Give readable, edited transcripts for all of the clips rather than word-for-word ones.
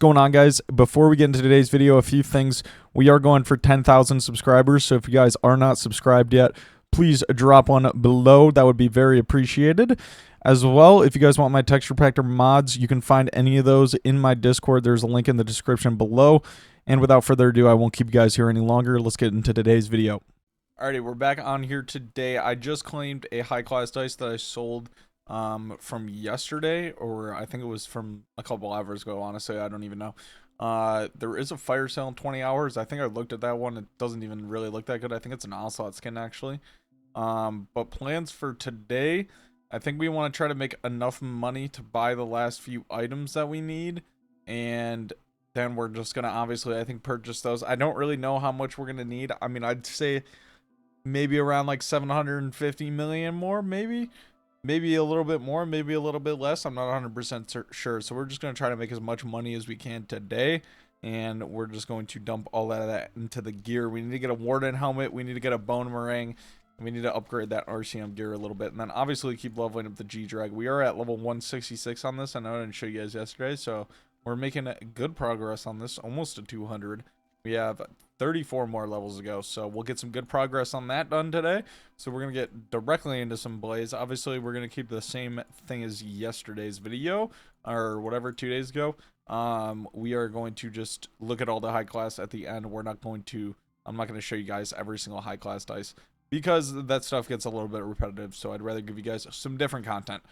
going on, guys? Before we get into today's video, a few things. We are going for 10,000 subscribers, so if you guys are not subscribed yet, please drop one below. That would be very appreciated. As well, if you guys want my texture packer mods, you can find any of those in my Discord. There's a link in the description below. And without further ado, I won't keep you guys here any longer. Let's get into today's video. Alrighty, we're back on here today. I just claimed a high-class dice that I sold from yesterday, or I think it was from a couple hours ago. Honestly, I don't even know. There is a fire sale in 20 hours. I think I looked at that one. It doesn't even really look that good. I think it's an onslaught skin, actually. But plans for today, I think we want to try to make enough money to buy the last few items that we need, and then we're just gonna obviously, I think, purchase those. I don't really know how much we're gonna need. I mean, I'd say maybe around like 750 million more, maybe a little bit more, maybe a little bit less. I'm not 100% sure. So we're just going to try to make as much money as we can today, and we're just going to dump all of that into the gear. We need to get a Warden helmet, we need to get a Bone Meringue, and we need to upgrade that RCM gear a little bit, and then obviously keep leveling up the G-Drag. We are at level 166 on this. I know I didn't show you guys yesterday, so we're making good progress on this, almost to 200. We have 34 more levels to go, so we'll get some good progress on that done today. So we're going to get directly into some blaze. Obviously, we're going to keep the same thing as yesterday's video, or whatever, 2 days ago. We are going to just look at all the high class at the end. I'm not going to show you guys every single high class dice, because that stuff gets a little bit repetitive, so I'd rather give you guys some different content.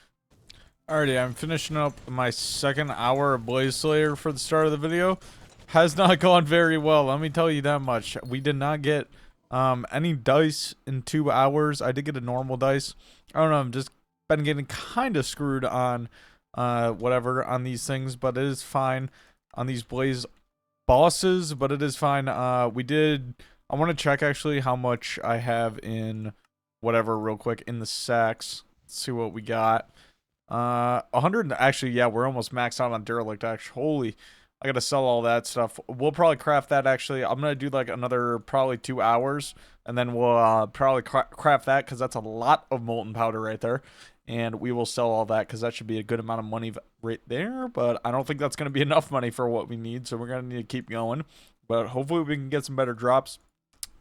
Alrighty, I'm finishing up my second hour of Blaze Slayer for the start of the video. Has not gone very well, let me tell you that much. We did not get any dice in 2 hours. I did get a normal dice. I don't know, I'm just been getting kind of screwed on whatever on these things, but it is fine on these Blaze bosses, but it is fine. I want to check actually how much I have in whatever real quick in the sacks. Let's see what we got. 100, actually, yeah, we're almost maxed out on Derelict, actually. Holy, I gotta sell all that stuff. We'll probably craft that, actually. I'm gonna do like another probably 2 hours, and then we'll probably craft that, because that's a lot of Molten Powder right there. And we will sell all that, because that should be a good amount of money right there. But I don't think that's gonna be enough money for what we need, so we're gonna need to keep going. But hopefully we can get some better drops,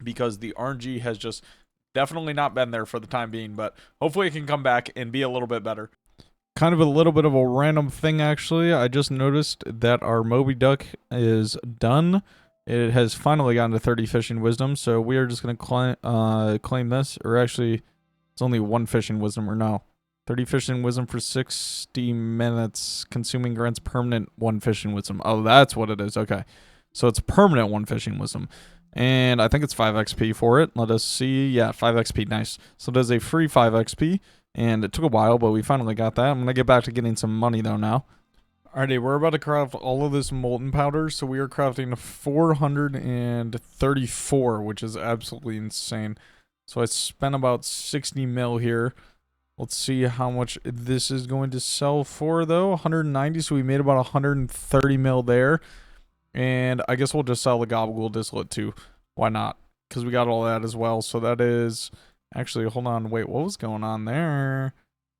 because the RNG has just definitely not been there for the time being. But hopefully it can come back and be a little bit better. Kind of a little bit of a random thing, actually. I just noticed that our Moby Duck is done. It has finally gotten to 30 fishing wisdom, so we are just going to claim this. Or actually, it's only 1 fishing wisdom, or no. 30 fishing wisdom for 60 minutes. Consuming grants permanent 1 fishing wisdom. Oh, that's what it is. Okay. So it's permanent 1 fishing wisdom. And I think it's 5 XP for it. Let us see. Yeah, 5 XP. Nice. So it does a free 5 XP. And it took a while, but we finally got that. I'm going to get back to getting some money, though, now. Alrighty, we're about to craft all of this Molten Powder. So we are crafting 434, which is absolutely insane. So I spent about 60 mil here. Let's see how much this is going to sell for, though. 190, so we made about 130 mil there. And I guess we'll just sell the Gobble Distillate, too. Why not? Because we got all that as well. So that is... Actually, hold on. Wait, what was going on there?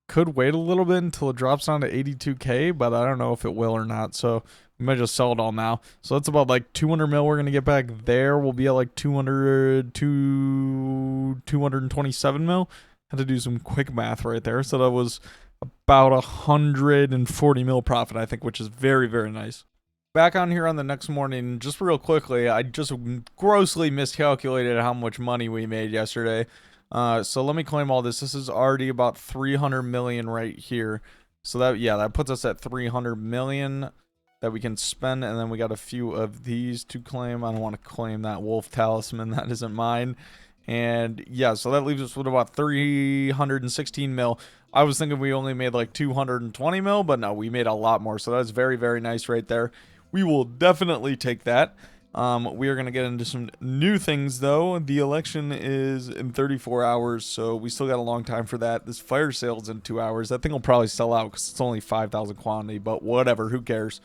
Could wait a little bit until it drops down to 82k, but I don't know if it will or not. So we might just sell it all now. So that's about like 200 mil we're going to get back there. We'll be at like 227 mil. Had to do some quick math right there. So that was about 140 mil profit, I think, which is very, very nice. Back on here on the next morning, just real quickly, I just grossly miscalculated how much money we made yesterday. So let me claim all this. This is already about 300 million right here. So that, yeah, that puts us at 300 million that we can spend. And then we got a few of these to claim. I don't want to claim that Wolf Talisman. That isn't mine. And yeah, so that leaves us with about 316 mil. I was thinking we only made like 220 mil, but no, we made a lot more. So that's very, very nice right there. We will definitely take that. We are going to get into some new things, though. The election is in 34 hours, so we still got a long time for that. This fire sale's in 2 hours. That thing will probably sell out because it's only 5,000 quantity, but whatever, who cares?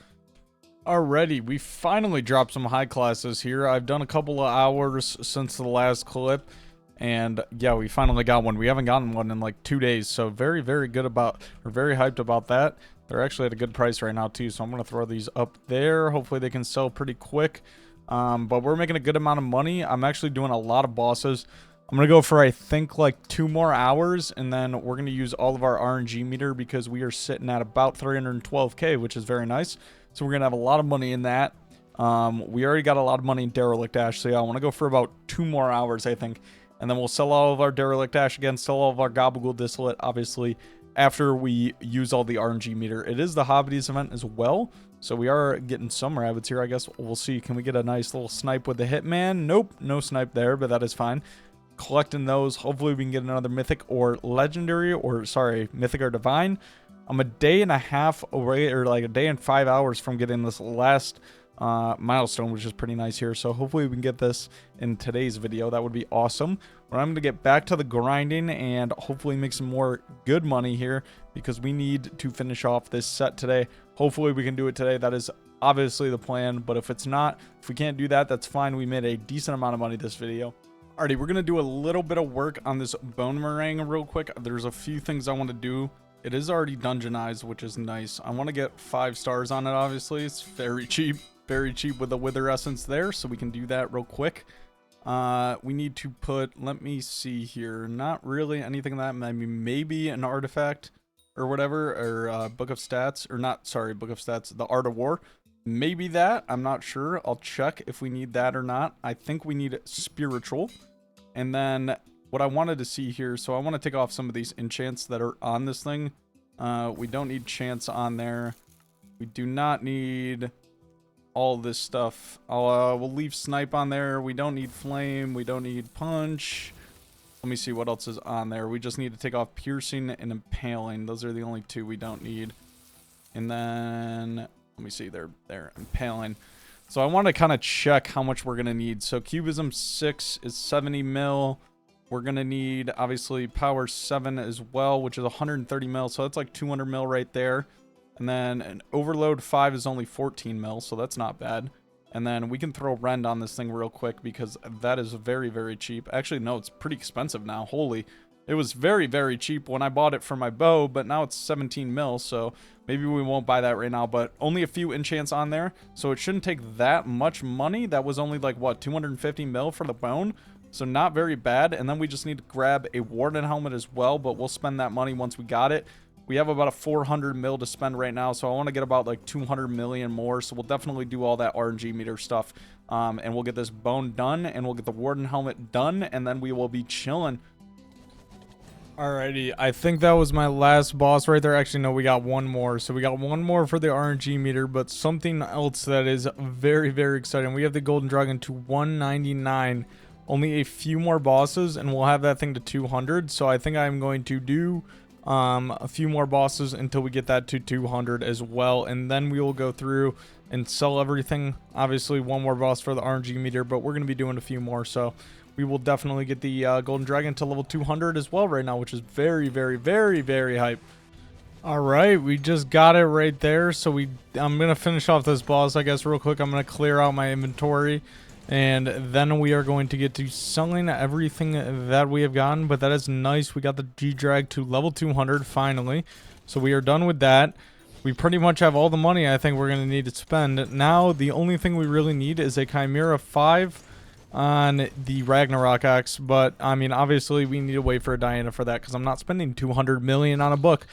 Alrighty, we finally dropped some high classes here. I've done a couple of hours since the last clip, and yeah, we finally got one. We haven't gotten one in like 2 days, so very, very good about, or very hyped about that. They're actually at a good price right now too, so I'm going to throw these up there. Hopefully they can sell pretty quick. But we're making a good amount of money. I'm actually doing a lot of bosses. I'm going to go for, I think, like 2 more hours, and then we're going to use all of our RNG meter because we are sitting at about 312k, which is very nice. So we're going to have a lot of money in that. We already got a lot of money in Derelict Ash, so yeah, I want to go for about 2 more hours, I think. And then we'll sell all of our Derelict Ash again, sell all of our Gabagool Distillate, obviously, after we use all the RNG meter. It is the Hobbities event as well, so we are getting some rabbits here, I guess. We'll see. Can we get a nice little snipe with the Hitman? Nope, no snipe there, but that is fine. Collecting those. Hopefully we can get another mythic or legendary, or sorry, mythic or divine. I'm a day and a half away, or like a day and 5 hours from getting this last milestone, which is pretty nice here. So hopefully we can get this in today's video. That would be awesome. But I'm going to get back to the grinding and hopefully make some more good money here, because we need to finish off this set today. Hopefully we can do it today. That is obviously the plan, but if it's not, if we can't do that, that's fine. We made a decent amount of money this video. Alrighty, we're going to do a little bit of work on this bone meringue real quick. There's a few things I want to do. It is already dungeonized, which is nice. I want to get 5 stars on it, obviously. It's very cheap with the wither essence there, so we can do that real quick. We need to put, let me see here, not really anything that, maybe an artifact or whatever, or book of stats, or not, sorry, book of stats, the art of war. Maybe that, I'm not sure. I'll check if we need that or not. I think we need spiritual. And then what I wanted to see here, so I want to take off some of these enchants that are on this thing. We don't need chance on there. We do not need all this stuff. We'll leave snipe on there. We don't need flame. We don't need punch. Let me see what else is on there. We just need to take off piercing and impaling. Those are the only 2 we don't need. And then let me see, they're impaling. So I want to kind of check how much we're going to need. So cubism 6 is 70 mil. We're going to need, obviously, power 7 as well, which is 130 mil. So that's like 200 mil right there. And then an overload 5 is only 14 mil, so that's not bad. And then we can throw rend on this thing real quick because that is very, very cheap. Actually, no, it's pretty expensive now. Holy. It was very, very cheap when I bought it for my bow, but now it's 17 mil, so maybe we won't buy that right now. But only a few enchants on there, so it shouldn't take that much money. That was only like, what, 250 mil for the bone? So not very bad. And then we just need to grab a warden helmet as well, but we'll spend that money once we got it. We have about a 400 mil to spend right now, so I want to get about like 200 million more. So we'll definitely do all that RNG meter stuff, and we'll get this bone done, and we'll get the warden helmet done, and then we will be chilling. Alrighty, I think that was my last boss right there. Actually, no, we got one more. So we got one more for the RNG meter, but something else that is very, very exciting. We have the golden dragon to 199. Only a few more bosses, and we'll have that thing to 200. So I think I'm going to do a few more bosses until we get that to 200 as well, and then we will go through and sell everything. Obviously one more boss for the RNG meter, but we're going to be doing a few more, so we will definitely get the golden dragon to level 200 as well right now, which is very, very, very, very hype. All right, we just got it right there. So I'm going to finish off this boss, I guess, real quick. I'm going to clear out my inventory, and then we are going to get to selling everything that we have gotten. But that is nice. We got the G-Drag to level 200 finally. So we are done with that. We pretty much have all the money I think we're going to need to spend. Now, the only thing we really need is a Chimera 5 on the Ragnarok Axe. But, I mean, obviously, we need to wait for a Diana for that because I'm not spending 200 million on a book.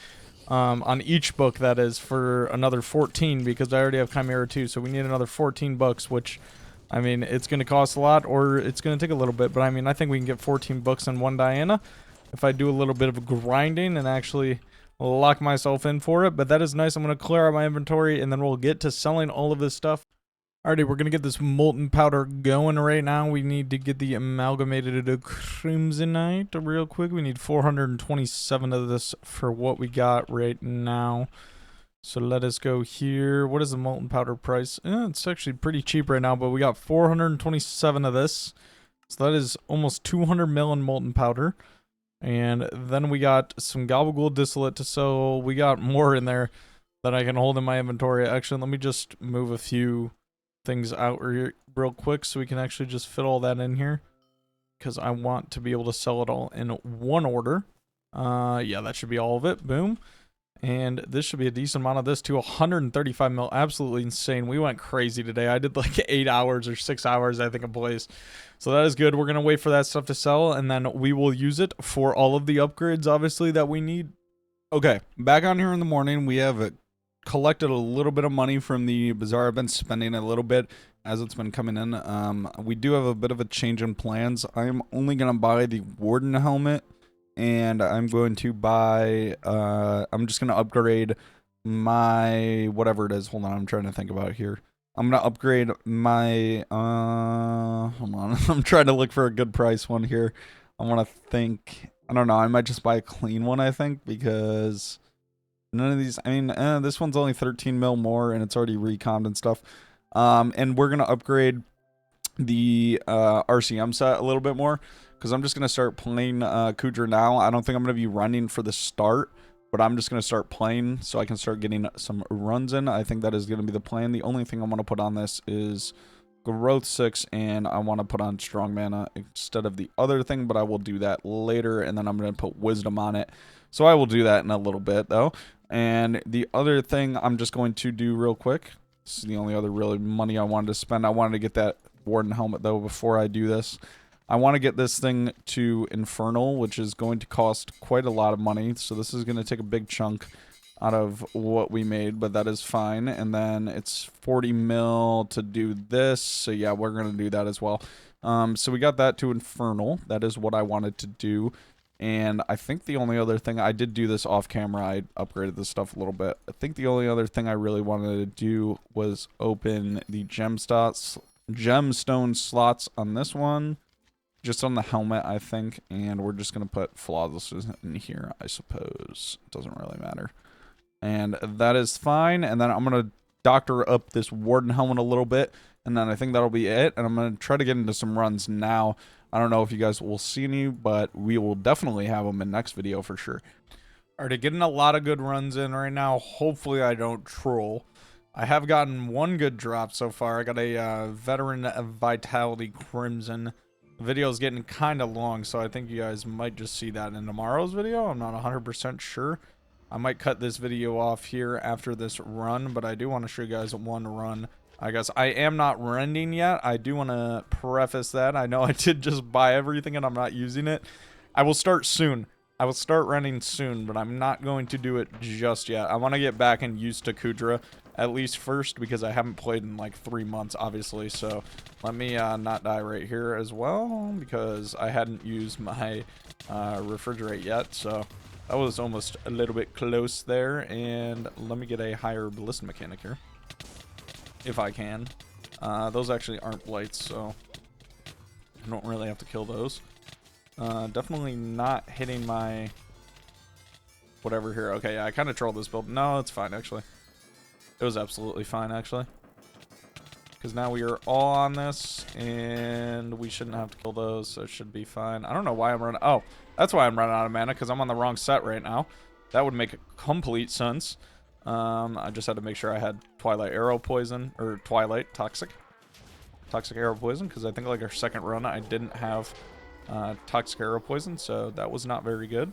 On each book, that is, for another 14 because I already have Chimera 2. So we need another 14 books, which... I mean, it's going to cost a lot, or it's going to take a little bit, but I mean, I think we can get 14 books in one Diana if I do a little bit of grinding and actually lock myself in for it. But that is nice. I'm going to clear out my inventory, and then we'll get to selling all of this stuff. Alrighty, we're going to get this molten powder going right now. We need to get the amalgamated crimsonite real quick. We need 427 of this for what we got right now. So let us go here. What is the molten powder price? It's actually pretty cheap right now, but we got 427 of this. So that is almost 200 mil in molten powder. And then we got some gabagool distillate to sell. We got more in there that I can hold in my inventory. Actually, let me just move a few things out real quick so we can actually just fit all that in here, because I want to be able to sell it all in one order. Yeah, that should be all of it. Boom. And this should be a decent amount of this too. 135 mil, absolutely insane. We went crazy today. I did like 8 hours or 6 hours, I think, a blaze. So that is good. We're going to wait for that stuff to sell, and then we will use it for all of the upgrades, obviously, that we need. Okay, back on here in the morning. We have collected a little bit of money from the bazaar. I've been spending a little bit as it's been coming in. We do have a bit of a change in plans. I'm only going to buy the warden helmet. And I'm going to buy, I'm just going to upgrade my, whatever it is. Hold on, I'm trying to think about here. I'm going to upgrade my, hold on. I'm trying to look for a good price one here. I want to think, I don't know, I might just buy a clean one, I think, because none of these, I mean, this one's only 13 mil more, and it's already reconned and stuff. And we're going to upgrade the RCM set a little bit more, because I'm just going to start playing Kuudra now. I don't think I'm going to be running for the start, but I'm just going to start playing so I can start getting some runs in. I think that is going to be the plan. The only thing I want to put on this is Growth 6, and I want to put on Strong Mana instead of the other thing, but I will do that later, and then I'm going to put Wisdom on it. So I will do that in a little bit, though. And the other thing I'm just going to do real quick, this is the only other really money I wanted to spend. I wanted to get that Warden helmet, though, before I do this. I want to get this thing to Infernal, which is going to cost quite a lot of money. So this is going to take a big chunk out of what we made, but that is fine. And then it's 40 mil to do this. So yeah, we're going to do that as well. So we got that to Infernal. That is what I wanted to do. And I think the only other thing, I did do this off camera. I upgraded this stuff a little bit. I think the only other thing I really wanted to do was open the gemstone slots on this one. Just on the helmet, I think, and we're just going to put flawless in here, I suppose. It doesn't really matter. And that is fine, and then I'm going to doctor up this warden helmet a little bit, and then I think that'll be it, and I'm going to try to get into some runs now. I don't know if you guys will see any, but we will definitely have them in next video for sure. Alright, getting a lot of good runs in right now. Hopefully I don't troll. I have gotten one good drop so far. I got a Veteran Vitality Crimson. The video is getting kind of long, so I think you guys might just see that in tomorrow's video. I'm not 100% sure. I might cut this video off here after this run, but I do want to show you guys one run. I guess I am not rending yet. I do want to preface that. I know I did just buy everything and I'm not using it. I will start soon. I will start rending soon, but I'm not going to do it just yet. I want to get back and used to Kuudra, at least first, because I haven't played in like 3 months, obviously. So let me not die right here as well, because I hadn't used my refrigerate yet. So that was almost a little bit close there. And let me get a higher ballistic mechanic here, if I can. Those actually aren't blights, so I don't really have to kill those. Definitely not hitting my whatever here. Okay, yeah, I kind of trolled this build. No, it's fine, actually. It was absolutely fine, actually. Because now we are all on this, and we shouldn't have to kill those, so it should be fine. I don't know why I'm running... Oh, that's why I'm running out of mana, because I'm on the wrong set right now. That would make complete sense. I just had to make sure I had Twilight Arrow Poison, or Twilight Toxic Arrow Poison, because I think like our second run I didn't have Toxic Arrow Poison, so that was not very good.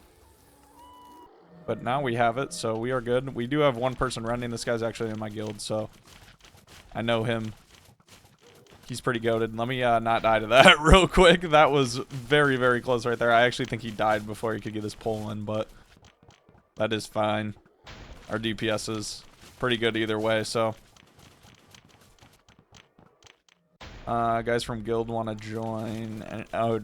But now we have it, so we are good. We do have one person running. This guy's actually in my guild, so I know him. He's pretty goated. Let me not die to that real quick. That was very, very close right there. I actually think he died before he could get his pull in, but that is fine. Our DPS is pretty good either way, so. Guys from guild want to join. And, oh,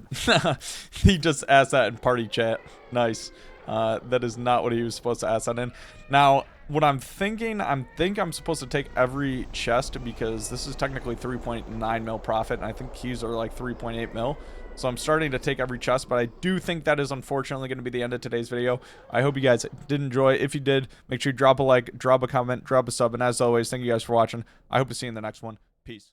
he just asked that in party chat. Nice. That is not what he was supposed to ask that in. Now, what I'm thinking, I'm supposed to take every chest, because this is technically 3.9 mil profit, and I think keys are like 3.8 mil. So I'm starting to take every chest, but I do think that is unfortunately going to be the end of today's video. I hope you guys did enjoy. If you did, make sure you drop a like, drop a comment, drop a sub, and as always, thank you guys for watching. I hope to see you in the next one. Peace.